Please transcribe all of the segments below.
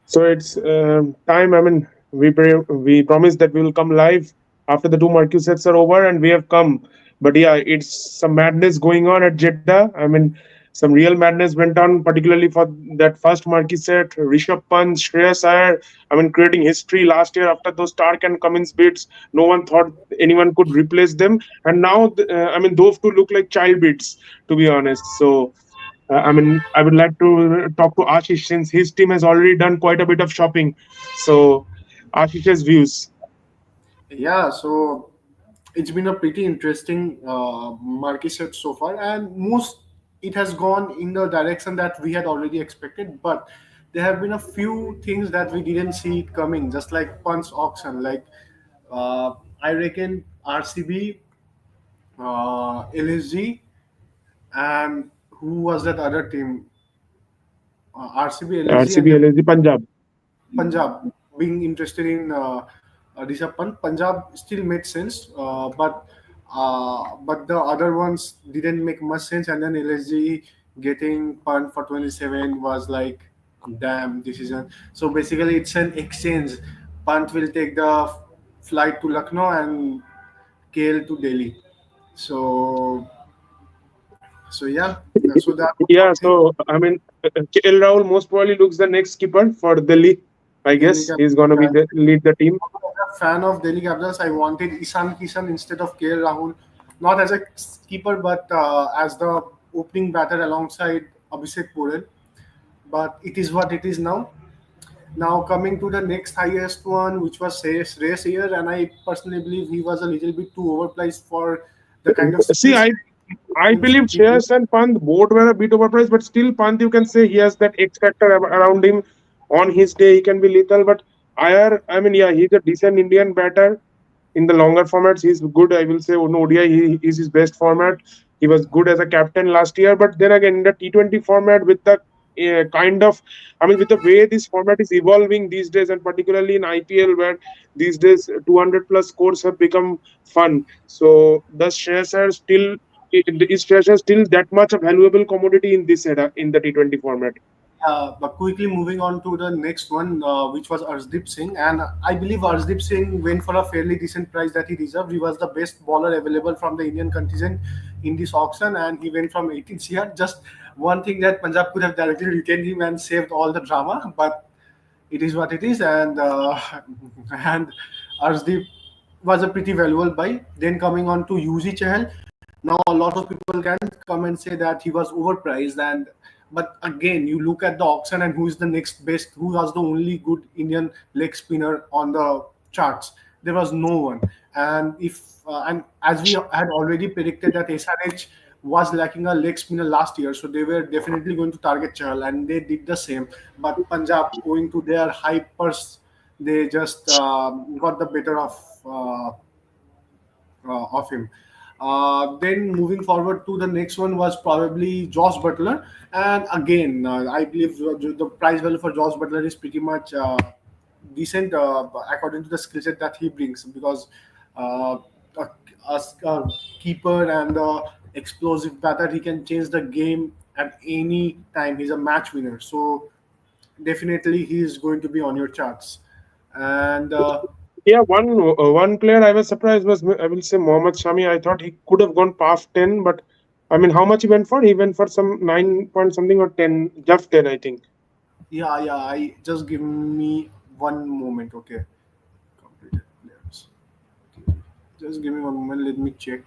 So it's time. I mean, we promised that we will come live after the two marquee sets are over, and we have come. But yeah, it's some madness going on at Jeddah. I mean, some real madness went on, particularly for that first marquee set. Rishabh Pant, Shreyas Iyer. I mean, creating history last year after those Stark and Cummins beats. No one thought anyone could replace them, and now I mean, those two look like child beats, to be honest. So. I mean, I would like to talk to Ashish since his team has already done quite a bit of shopping. So, Ashish's views. Yeah, so it's been a pretty interesting market set so far, and most it has gone in the direction that we had already expected. But there have been a few things that we didn't see it coming, just like Punch auction. Like I reckon RCB, LSG, and who was that other team? RCB, LSG, and RCB, LSG, Punjab. Punjab being interested in Rishabh Pant. Punjab still made sense, but the other ones didn't make much sense. And then LSG getting Pant for 27 was like damn decision. So basically, it's an exchange. Pant will take the flight to Lucknow and KL to Delhi. So yeah, so that was Yeah, one thing. so I mean, KL Rahul most probably looks the next skipper for Delhi. I Delhi guess he's gonna be Capitals. the lead the team. A fan of Delhi Capitals. I wanted Ishan Kishan instead of KL Rahul, not as a keeper but as the opening batter alongside Abhishek Porel. But it is what it is now. Now coming to the next highest one, which was Shreyas Iyer, and I personally believe he was a little bit too overpriced for the kind of See, skills I believe he brings. Shreyas and Pant both were a bit overpriced, but still Pant, you can say he has that X factor around him. On his day, he can be lethal. But Iyer, I mean, yeah, he's a decent Indian batter. In the longer formats, he's good. I will say on ODI, he is his best format. He was good as a captain last year, but then again, in the T20 format, with the kind of, I mean, with the way this format is evolving these days, and particularly in IPL, where these days 200 plus scores have become fun. So, does Shreyas still is Shreyas still that much a valuable commodity in this era in the T20 format? But quickly moving on to the next one, which was Arshdeep Singh, and I believe Arshdeep Singh went for a fairly decent price that he deserved. He was the best bowler available from the Indian contingent in this auction, and he went from 18 CR. Just one thing that Punjab could have directly retained him and saved all the drama, but it is what it is, and and Arshdeep was a pretty valuable buy. Then coming on to UZ Chahal, now a lot of people can come and say that he was overpriced, and but again you look at the auction and who is the next best, who was the only good Indian leg spinner on the charts. There was no one, and if and as we had already predicted that SRH was lacking a leg spinner last year, so they were definitely going to target Chahal, and they did the same. But Punjab, owing to their high purse, they just got the better of him. Then moving forward to the next one was probably Josh Butler, and again I believe the price value for Josh Butler is pretty much decent according to the skill set that he brings, because uh, a, a keeper and a explosive batter, he can change the game at any time. He's a match winner, so definitely he is going to be on your charts. And Yeah, one player I was surprised was I will say Mohammad Shami. I thought he could have gone past 10, but I mean, how much he went for? He went for some 9 point something or 10, just 10, I think. yeah, I just give me one moment, okay. Completed players. Just give me one moment. Let me check.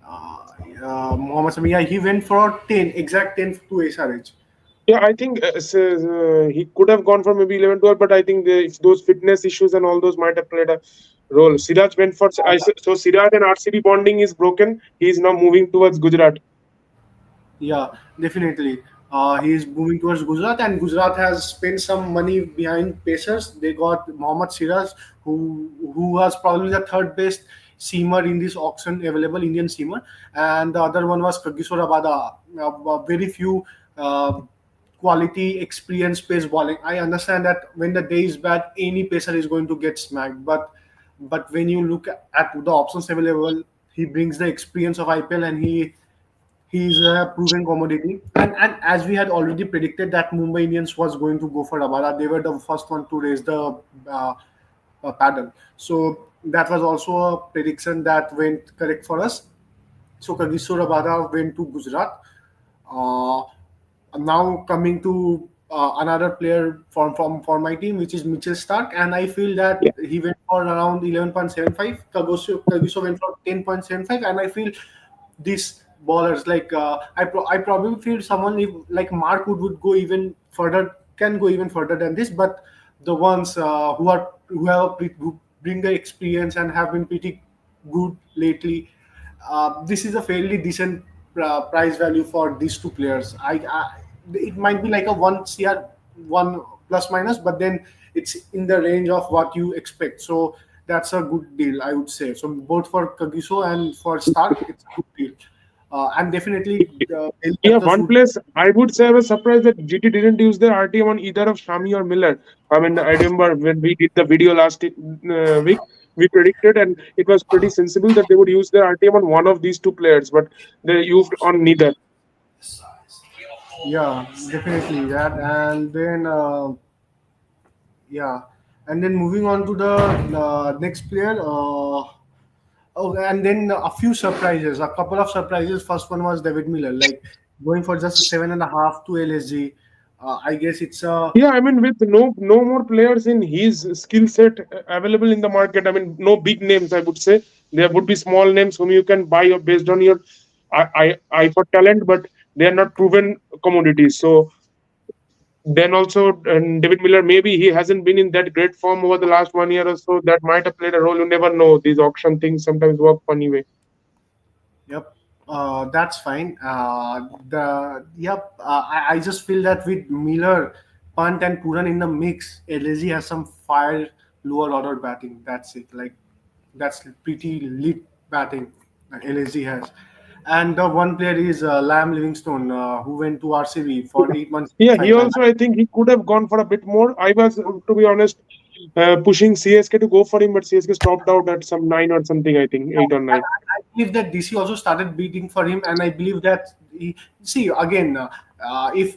Mohammad Sami, yeah, he went for 10, exact 10 to SRH. Yeah, I think he could have gone for maybe 11, 12, but I think those fitness issues and all those might have played a role. Siraj went for so Siraj and RCB bonding is broken. He is now moving towards Gujarat. Yeah, definitely. He is moving towards Gujarat, and Gujarat has spent some money behind Pacers. They got Mohammad Siraj, who was probably the third best seamer in this auction, available Indian seamer, and the other one was Kagishwar Abada. Very few quality, experience pace bowling. I understand that when the day is bad, any pacer is going to get smacked, but when you look at the options available, he brings the experience of IPL, and he He's a proven commodity, and as we had already predicted that Mumbai Indians was going to go for Rabada, they were the first one to raise the uh, paddle. So that was also a prediction that went correct for us. So Kagiso Rabada went to Gujarat. Uh, Now coming to another player for my team, which is Mitchell Stark, and I feel that Yeah, he went for around 11.75. Kagiso went for 10.75, and I feel these ballers like I probably feel someone if, like Mark would go even further, can go even further than this, but the ones who bring the experience and have been pretty good lately, this is a fairly decent price value for these two players. It might be like a one CR, one plus minus, but then it's in the range of what you expect. So that's a good deal, I would say. So both for Kagiso and for Stark, it's a good deal. And definitely the Delhi yeah. Capitals One would. place I would say I was surprised that GT didn't use their RTM on either of Shami or Miller. I mean, I remember when we did the video last week, we predicted, and it was pretty sensible that they would use their RTM on one of these two players, but they used on neither. Yeah, definitely that. And then yeah, and then moving on to the next player. Oh, and then a few surprises, a couple of surprises. First one was David Miller, like going for just 7.5 to LSG. I guess it's a. Yeah, I mean, with no more players in his skill set available in the market. I mean, no big names. I would say there would be small names whom you can buy based on your eye for talent, but they are not proven commodities. So then also, David Miller, maybe he hasn't been in that great form over the last 1 year or so. That might have played a role. You never know. These auction things sometimes work funny way. Yep, that's fine. I just feel that with Miller, Punt and Puran in the mix, LSG has some fire lower order batting. That's it. Like that's pretty lit batting that LSG has. And the one player is Lam Livingstone, who went to RCB for 8 months, Yeah, he five. And also, I think he could have gone for a bit more. I was, to be honest, pushing CSK to go for him, but CSK stopped out at some nine or something, I think, eight or nine. I believe that DC also started beating for him, and I believe that see again, if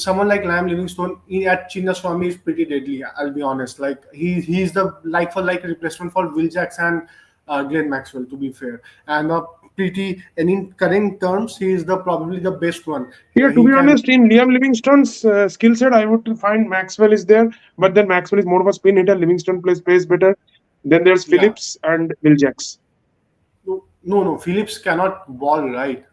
someone like Lam Livingstone at Chinnaswamy is pretty deadly. I'll be honest. Like he's the like for like replacement for Will Jacks and Glenn Maxwell. To be fair, and pretty and in current terms, he is the probably the best one. Yeah, to He be can. honest, in Liam Livingstone's skill set, I would find Maxwell is there, but then Maxwell is more of a spin hitter. Livingston plays better. Then there's Yeah. Phillips and Will Jacks. No. Phillips cannot ball right.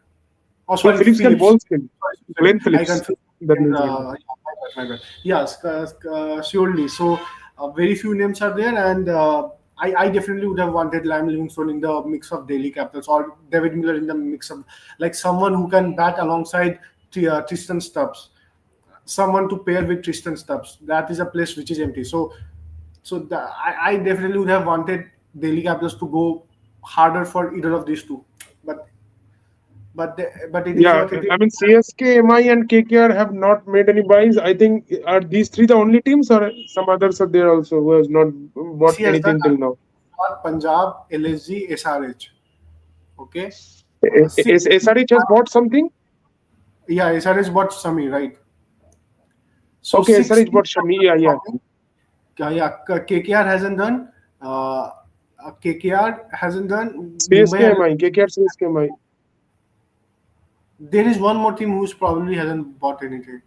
Oh, No, sorry, Phillips can Phillips. bowl spin. Sorry. Glenn I Phillips. confused. That And, means like yeah, my bad. Yes, surely. So, very few names are there, and I definitely would have wanted Lam Livingstone in the mix of Delhi Capitals or David Miller in the mix of like someone who can bat alongside Tristan Stubbs, someone to pair with Tristan Stubbs. That is a place which is empty. I definitely would have wanted Delhi Capitals to go harder for either of these two, but but it is yeah, what it is. I mean CSK, MI, and KKR have not made any buys. I think are these three the only teams, or some others are there also who has not bought DC has done anything till now? Punjab, LSG, SRH. Okay, six. SRH has bought something. Yeah, SRH bought Sami, right? So Okay, six SRH teams bought have Shami. done Yeah, yeah. shopping. KKR hasn't done. KKR hasn't done. CSK, Mumbai. MI, KKR, CSK, MI. There is one more team who's probably hasn't bought anything.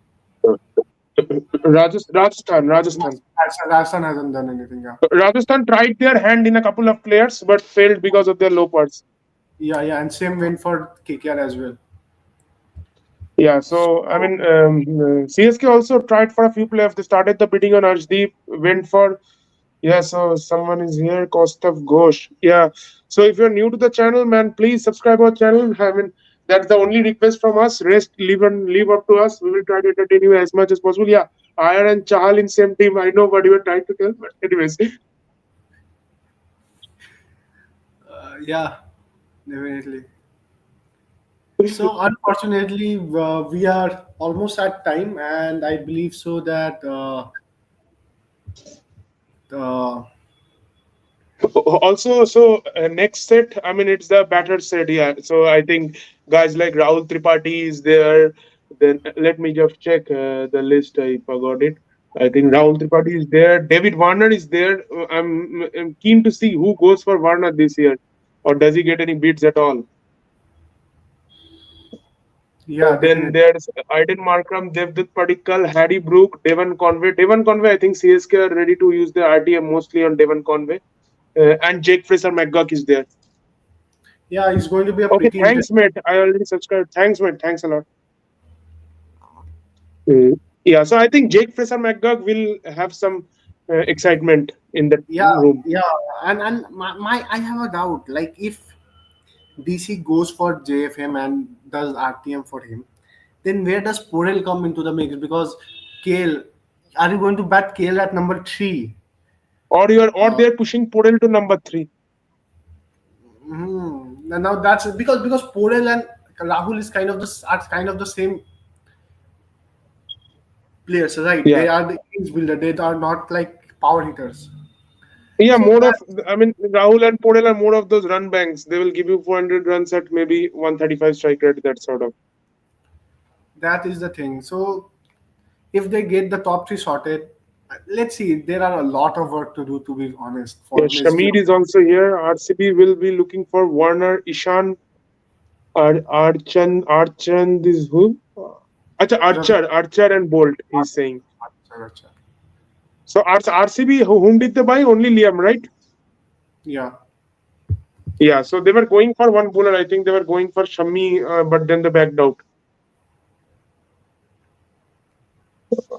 Rajasthan. Rajasthan hasn't done anything. Yeah. Rajasthan tried their hand in a couple of players but failed because of their low parts. Yeah, and same went for KKR as well. Yeah, so I So mean, CSK also tried for a few players. They started the bidding on Arshdeep, went for. Yeah, so someone is here, Kostav Ghosh. Yeah, so if you're new to the channel, man, please subscribe our channel. I mean, that's the only request from us. Rest, leave up to us. We will try to entertain you as much as possible. Yeah, Iyer and Chahal in same team. I know what you were trying to tell, but anyways, yeah, definitely. So unfortunately, we are almost at time, and I believe so that the Also, so next set, I mean, it's the batter set. Yeah. So I think guys like Rahul Tripathi is there. Then let me just check the list. I forgot it. I think Rahul Tripathi is there. David Warner is there. I'm keen to see who goes for Warner this year, or does he get any bids at all? Yeah, Then definitely. there's Aiden Markram, Devdutt Padikkal, Harry Brook, Devon Conway. Devon Conway, I think CSK are ready to use the RTM mostly on Devon Conway. And Jake Fraser McGurk is there. Yeah, it's going to be a Okay, pretty thanks, interesting. mate. I already subscribed. Thanks, mate. Thanks a lot. Mm. Yeah, so I think Jake Fraser McGurk will have some excitement in that Yeah, room. yeah, and my I have a doubt. Like if DC goes for JFM and does RTM for him, then where does Porel come into the mix? Because Kale, are you going to bat Kale at number three? Or Uh, they're pushing Podel to number three. Now that's because Porel and Rahul is kind of the same players, right? Yeah. They are the innings builder. They are not like power hitters. Yeah, So more that of, I mean, Rahul and Podel are more of those run banks. They will give you 400 runs at maybe 135 strike rate, that sort of. that is the thing. So if they get the top three sorted, let's see. There are a lot of work to do, to be honest, Yeah, for Messi. Shamir is also here. RCB will be looking for Warner, Ishan, Archand is who? Acha, Archer and Bolt, he's saying. So RCB, whom did they buy? Only Liam, right? Yeah, Yeah, so they were going for one bowler. I think they were going for Shami, but then they backed out.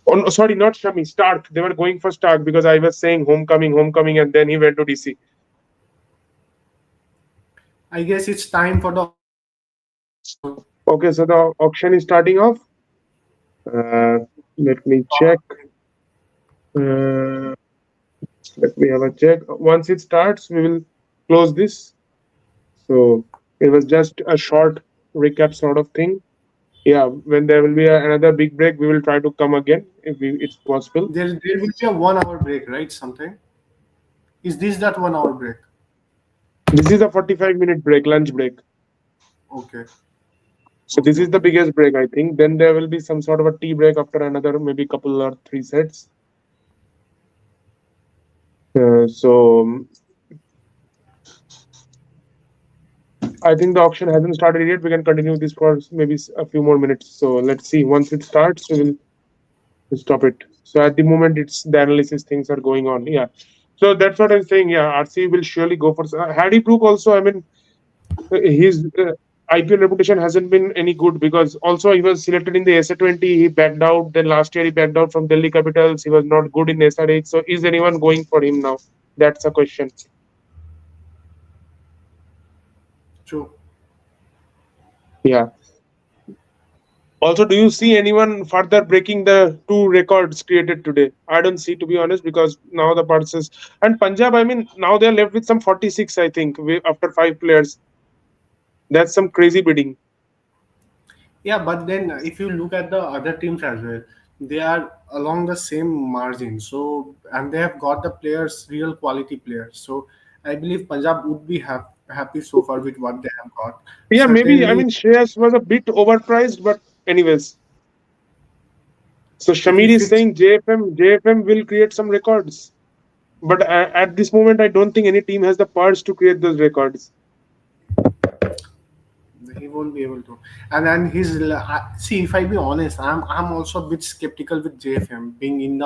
Oh, no, sorry, not Shami, Stark. They were going for Stark because I was saying homecoming, homecoming, and then he went to DC. I guess it's time for the auction to start. Okay, so the auction is starting off. Uh, Let me check. Uh, Let me have a check. Once it starts, we will close this. So it was just a short recap sort of thing. Yeah, when there will be another big break, we will try to come again if it's possible. There will be a 1 hour break, right? Something. Is this that 1 hour break? This is a 45-minute break, lunch break. Okay, So this okay, is the okay. biggest break, I think. Then there will be some sort of a tea break after another maybe couple or three sets. So I think the auction hasn't started yet. We can continue this for maybe a few more minutes. So let's see. Once it starts, we will stop it. So at the moment, it's the analysis things are going on. Yeah. So that's what I'm saying. Yeah, RC will surely go for Hardy Brook also. I mean, his IPL reputation hasn't been any good because also he was selected in the SA20. He backed out. Then last year he backed out from Delhi Capitals. He was not good in SRH. So is anyone going for him now? That's a question. True. Yeah. Also, do you see anyone further breaking the two records created today? I don't see, to be honest, because now the pulses and Punjab. I mean, now they're left with some 46. I think after five players. That's some crazy bidding. Yeah, but then if you look at the other teams as well, they are along the same margin. So and they have got the players, real quality players. So I believe Punjab would be happy so far with what they have got. Yeah, maybe. I Certainly, mean, Shreyas was a bit overpriced, but anyways. So Shamir if is it's saying JFM will create some records. But at this moment, I don't think any team has the parts to create those records. he won't be able to. And then see, if I be honest, I'm also a bit skeptical with JFM being in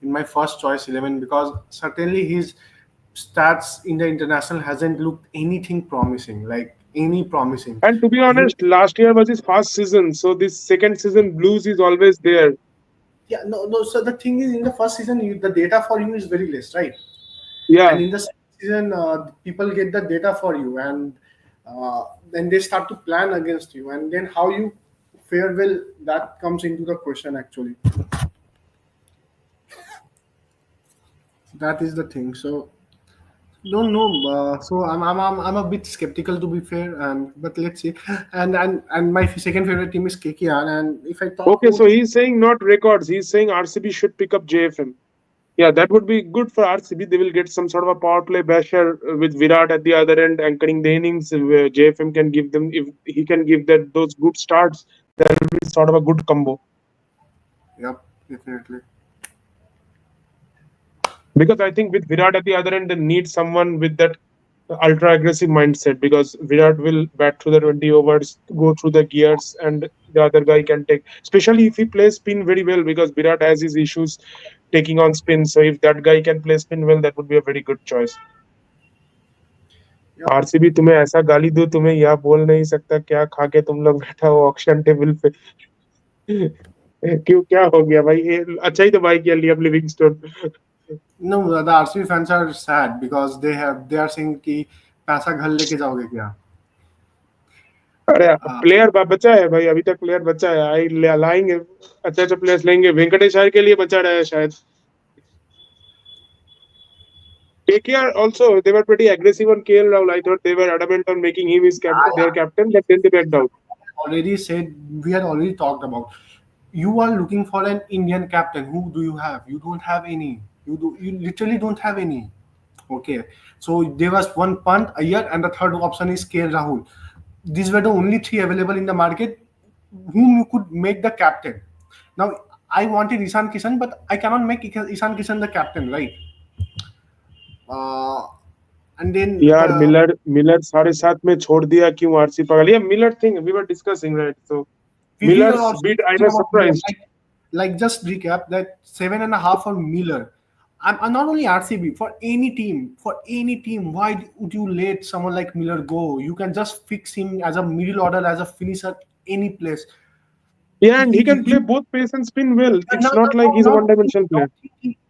my first choice 11 because certainly his stats in the international hasn't looked anything promising, like any promising. And to be He honest, last year was his first season, so this second season blues is always there. Yeah, no. So the thing is, in the first season, the data for you is very less, right? And Yeah, in the second season, people get the data for you, and then they start to plan against you, and then how you fare well, that comes into the question. Actually, that is the thing. So don't know. So I'm a bit skeptical to be fair, and but let's see. And my second favorite team is KKR, and if I talk okay, about so he's saying not records. He's saying RCB should pick up JFM. Yeah, that would be good for RCB. They will get some sort of a power play basher with Virat at the other end anchoring the innings. Where JFM can give them, if he can give that those good starts, that will be sort of a good combo. Yep, definitely. Because I think with Virat at the other end, they need someone with that ultra aggressive mindset. Because Virat will bat through the 20 overs, go through the gears, and the other guy can take. Especially if he plays spin very well, because Virat has his issues taking on spin. So if that guy can play spin well, that would be a very good choice. Yep. RCB तुम्हें ऐसा गाली दो, तुम्हें यह बोल नहीं सकता क्या खा के तुम लोग बैठा हो ऑक्शन टेबल पे। क्यों, क्या हो गया भाई? अच्छा ही तो भाई किया लिया Livingstone. No, the RCB fans are sad because they are saying कि पैसा घर लेके जाओगे क्या? अरे Uh, प्लेयर बचा है भाई, अभी तक प्लेयर बचा है, आई लाएंगे, अच्छे अच्छे प्लेयर्स लेंगे, वेंकटेश अय्यर के लिए बचा रहा है शायद। KKR also they were pretty aggressive on KL Rahul. I thought they were adamant on making him his their captain, but then they backed out. already said we had already talked about. You are looking for an Indian captain. Who do you have? You don't have any. You literally don't have any. Okay. So there was one punt a year, and the third option is KL Rahul. These were the only three available in the market whom you could make the captain. Now I wanted Ishan Kishan, but I cannot make Ishan Kishan the captain, right? Uh, and then यार the Miller Miller साढ़े सात में छोड़ दिया क्यों RC पागल? ये Miller thing we were discussing right, so we were Millers also beat I talking was about Miller. Surprised. Like just recap that 7.5 for Miller. I'm not only RCB for any team. Why would you let someone like Miller go? You can just fix him as a middle order, as a finisher, any place. Yeah, and he can play He both pace and spin well. now, It's not like he's a one dimensional player.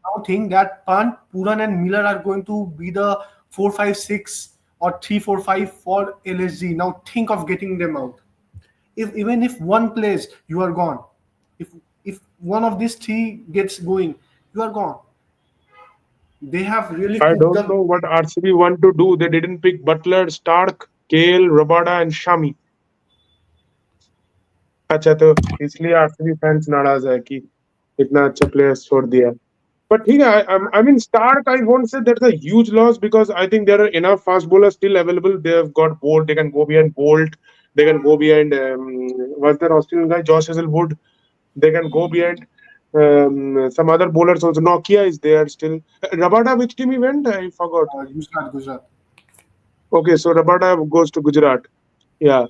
now think that Pant, Puran, and Miller are going to be the 4-5-6 or 3-4-5 for LSG. Now think of getting them out. If even if one plays, you are gone. If one of these three gets going, you are gone. They have really I cooked don't the. know what RCB want to do. They didn't pick Butler, Stark, Kale, Rabada, and Shami. अच्छा तो इसलिए RCB fans नाराज है कि इतना अच्छा players छोड़ दिया। But ठीक है, I mean Stark, I won't say that's a huge loss because I think there are enough fast bowlers still available. They have got Bolt, they can go behind Bolt, they can go behind what's that Australian guy, Josh Hazelwood. They can go behind some other bowlers also. Nokia is there still. Rabada, which team he went? I forgot. Gujarat. Okay, so Rabada goes to Gujarat. Yeah.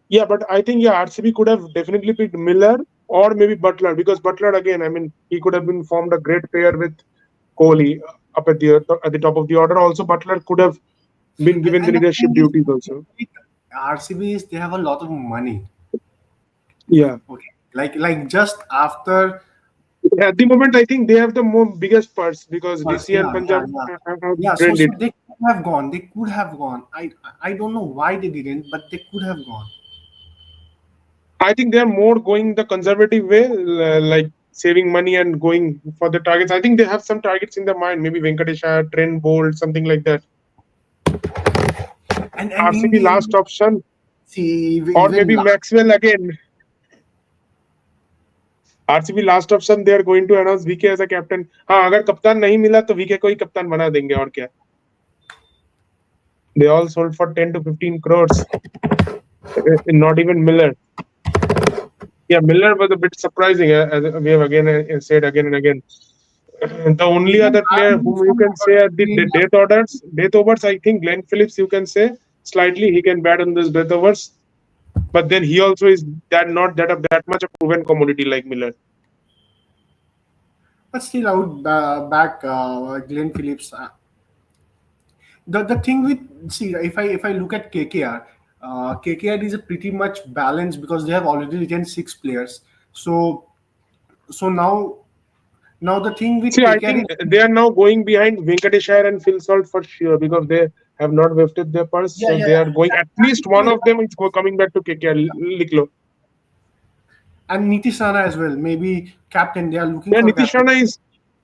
Yeah, but I think yeah, RCB could have definitely picked Miller or maybe Butler because Butler again, I mean, he could have been formed a great pair with Kohli up at the top of the order. Also, Butler could have been given the And the leadership thing is, duties also. RCB is they have a lot of money. Yeah. Okay, like just after. At the moment, I think they have the more biggest purse because DC and Yeah, yeah, Punjab yeah. have Yeah, drained so it. they could have gone. They could have gone. I don't know why they didn't, but they could have gone. I think they are more going the conservative way, like saving money and going for the targets. I think they have some targets in their mind, maybe Venkatesha, Trent Bolt, something like that. And in RCB the last end, option, see or even maybe last. Maxwell again. RCB last option they are going to announce VK as a captain. हाँ, अगर कप्तान नहीं मिला तो VK को ही कप्तान बना देंगे और क्या। They all sold for 10 to 15 crores, not even Miller. Yeah, Miller was a bit surprising, as we have again said again and again. The only Even other player I'm whom you some can say at the opportunity. death overs, I think Glenn Phillips, you can say slightly he can bat on those death overs, but then he also is that not that much a proven commodity like Miller. But still, I would back Glenn Phillips. The thing with see if I look at KKR, KKR is a pretty much balanced because they have already retained six players. So now the thing with See, I KKR think is they are now going behind Venkateshwar and Phil Salt for sure because they have not lifted their purse. yeah So yeah they are going. yeah. At least one of them is coming back to KKR. Liklo. And Nitish Rana as well. Maybe captain. They are looking Yeah, for captain.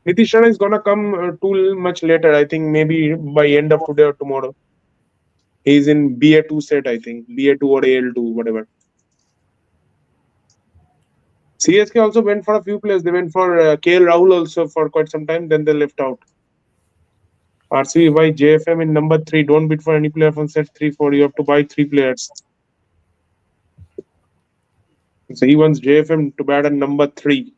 Nitish Rana is gonna come too much later. I think maybe by end of today or tomorrow. He's in BA2 set. I think BA2 or AL2, whatever. CSK also went for a few players. They went for KL Rahul also for quite some time. Then they left out. RCB buy JFM in number three. Don't bid for any player from set 3-4. You have to buy three players. So he wants JFM to bat at number three.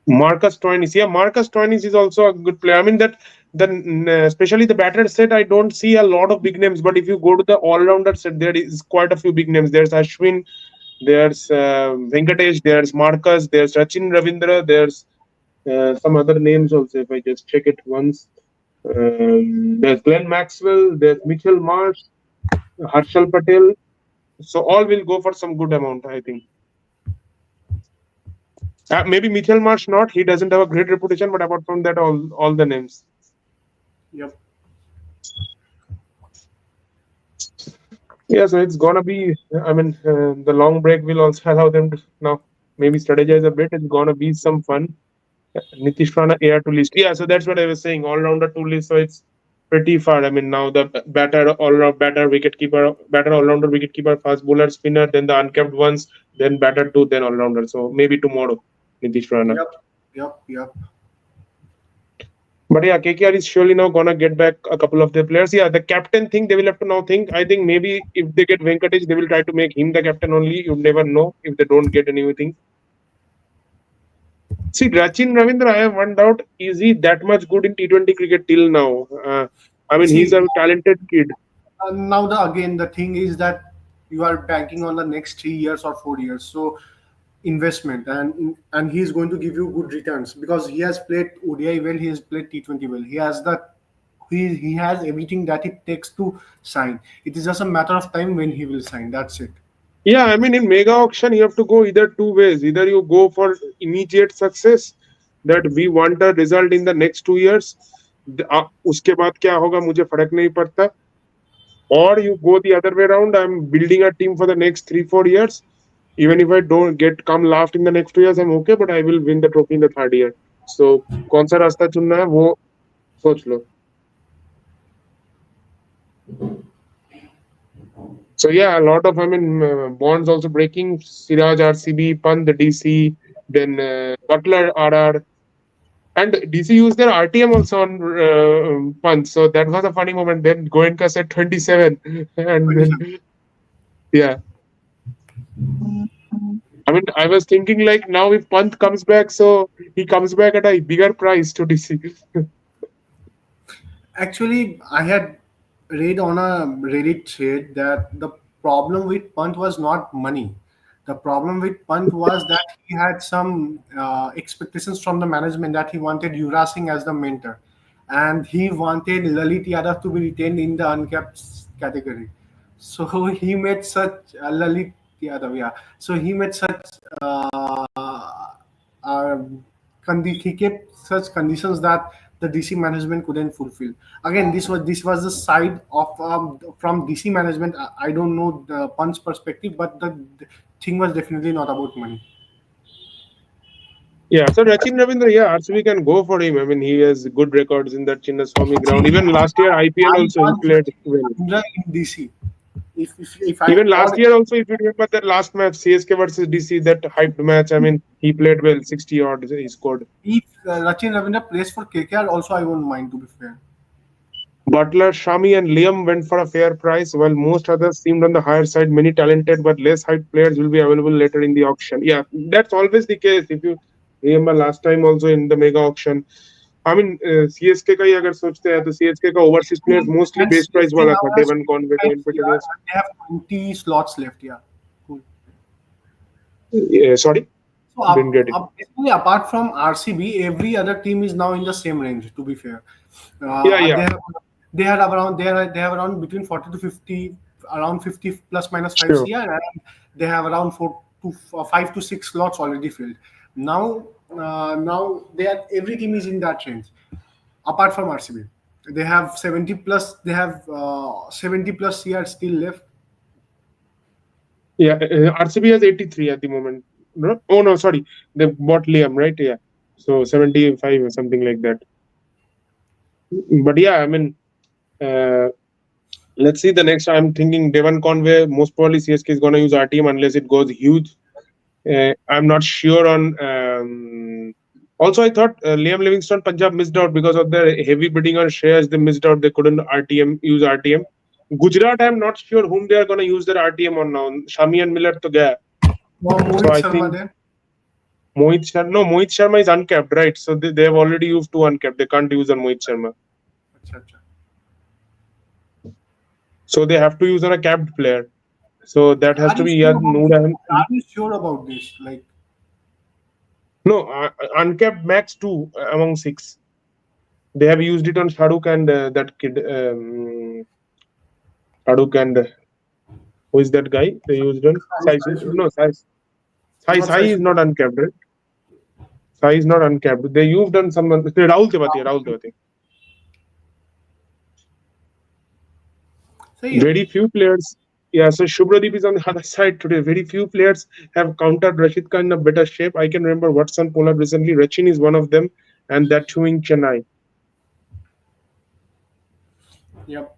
Marcus Stoinis. Yeah, Marcus Stoinis is also a good player. I mean that especially the batter set, I don't see a lot of big names. But if you go to the all-rounder set, there is quite a few big names. There's Ashwin, there's Venkatesh, there's Marcus, there's Sachin Ravindra, there's some other names also. If I just check it once, there's Glenn Maxwell, there's Mitchell Marsh, Harshal Patel. So all will go for some good amount, I think. Maybe Mitchell Marsh not. He doesn't have a great reputation, but apart from that, all the names. Yep. Yeah, so it's gonna be. I mean, the long break will also allow them to now maybe strategize a bit. It's gonna be some fun. Nitish Rana air to list. Yeah, so that's what I was saying. All rounder to list. So it's pretty far. I mean, now the batter, all round batter, wicket keeper, batter, all rounder, wicket keeper, fast bowler, spinner, then the uncapped ones, then batter two, then all rounder. So maybe tomorrow, Nitish Rana. Yep. Yep. Yep. But yeah, KKR is surely now gonna get back a couple of their players. Yeah, the captain thing they will have to now think. I think maybe if they get Venkatesh, they will try to make him the captain only. You never know if they don't get anything. See, Rachin Ravindra, I have one doubt. Is he that much good in T20 cricket till now? I mean, he's See, a talented kid. now the thing is that you are banking on the next 3 years or 4 years. So investment, and he's going to give you good returns because he has played ODI well, he has played T20 well. He has everything that it takes to sign. It is just a matter of time when he will sign. That's it. Yeah, I mean, in mega auction, you have to go either two ways. Either you go for immediate success, that we want a result in the next 2 years. उसके बाद क्या होगा मुझे फर्क नहीं पड़ता. Or you go the other way around. I'm building a team for the next 3-4 years. Even if I don't get come last in the next 2 years, I'm okay. But I will win the trophy in the third year. So कौन सा रास्ता चुनना है वो सोच लो. So yeah, a lot of bonds also breaking. Siraj RCB, Pant DC, then Butler RR, and DC used their RTM also on Pant. So that was a funny moment. Then Goenka said 27, and then yeah. I mean, I was thinking like now if Pant comes back, so he comes back at a bigger price to DC. Actually, I had read on a Reddit thread that the problem with Pant was not money. The problem with Pant was that he had some expectations from the management that he wanted Yuvraj Singh as the mentor, and he wanted Lalit Yadav to be retained in the uncapped category. So he made such Lalit Yadav, yeah. So he made such uh, he kept such conditions that the DC management couldn't fulfill. Again, this was the side of from DC management. I don't know the Punch perspective, but the thing was definitely not about money. Yeah, so Rachin Ravindra, yeah, RCB can go for him. I mean, he has good records in that Chinnaswamy See, ground. Even last year IPL I also he want played well. Ravindra in DC. If I Even last or year also, if you remember that last match, CSK versus DC, that hyped match, I mean, he played well, 60 odd he scored. if Rachin Ravindra plays for KKR, also I won't mind, to be fair. Butler, Shami, and Liam went for a fair price, while most others seemed on the higher side. Many talented but less hyped players will be available later in the auction. Yeah, that's always the case. If you remember last time also in the mega auction, I mean, CSK का ही अगर सोचते हैं तो CSK का overseas players mostly And base price CSK वाला now था. has Devon Conway, 25 Devin CR Peterson. and they have 20 slots left. Yeah, cool. Sorry, So didn't get it. basically, apart from RCB, every other team is now in the same range. To be fair, Yeah, they yeah, have they have around they have around between 40 to 50, around 50 plus minus 5 sure. CR, and they have around 5 to 6 slots already filled. Now they are every team is in that range. Apart from RCB, they have 70 plus. They have 70 plus CR still left. Yeah, RCB has 83 at the moment. No? Oh no, sorry, they bought Liam, right? Yeah, so 75 or something like that. But yeah, I mean, uh, let's see the next. I'm thinking Devon Conway. Most probably CSK is gonna use RTM unless it goes huge. I'm not sure on. Also, I thought Liam Livingston Punjab missed out because of the heavy bidding on shares. They missed out. They couldn't use RTM. Gujarat, I'm not sure whom they are going to use their RTM on now. Shami and Miller to gaya. So Mohit I Sharma think then. Mohit Sharma is uncapped, right? So they have already used two uncapped. They can't use on Mohit Sharma. Acha, acha. So they have to use on a capped player. So that has Are to you be sure Yad about Noor this? and Are you sure about this? Like, no uncapped max two among six. They have used it on Shaduk and that kid. Shaduk and who is that guy? They used on Sai, Sai. Sai No, Sudha. Sai Not Sai is Sudha. not uncapped, right? Sai is not uncapped. They used on someone. Rahul Tewati. Rahul Tewati. सही है. Very few players. Yeah, so Shubhradeep is on the other side today. Very few players have countered Rashid Khan in a better shape. I can remember Watson Pollard recently. Rachin is one of them, and that too in Chennai. Yep.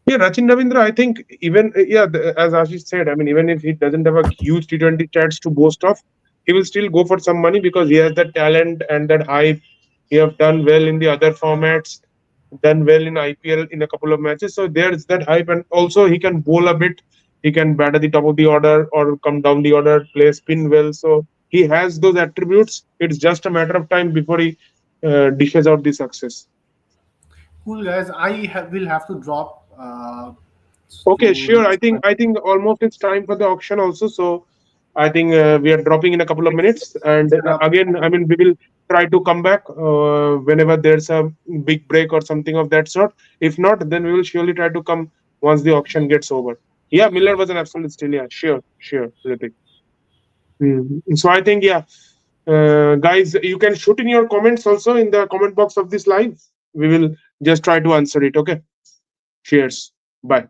Yeah, Rachin Ravindra, I think even as Ashish said, I mean, even if he doesn't have a huge T20 stats to boast of, he will still go for some money because he has that talent and that hype. He have done well in the other formats, done well in IPL in a couple of matches. So there's that hype, and also he can bowl a bit. He can bat at the top of the order or come down the order, play spin well. So he has those attributes. It's just a matter of time before he dishes out the success. Cool guys. Will have to drop Okay, to sure. I think almost it's time for the auction also. So I think we are dropping in a couple of let's minutes. And set up. again, I mean, we will try to come back whenever there's a big break or something of that sort. If not, then we will surely try to come once the auction gets over. Yeah, Miller was an absolute steal. Yeah, sure, Ritik. So I think guys, you can shoot in your comments also in the comment box of this live. We will just try to answer it. Okay. Cheers. Bye.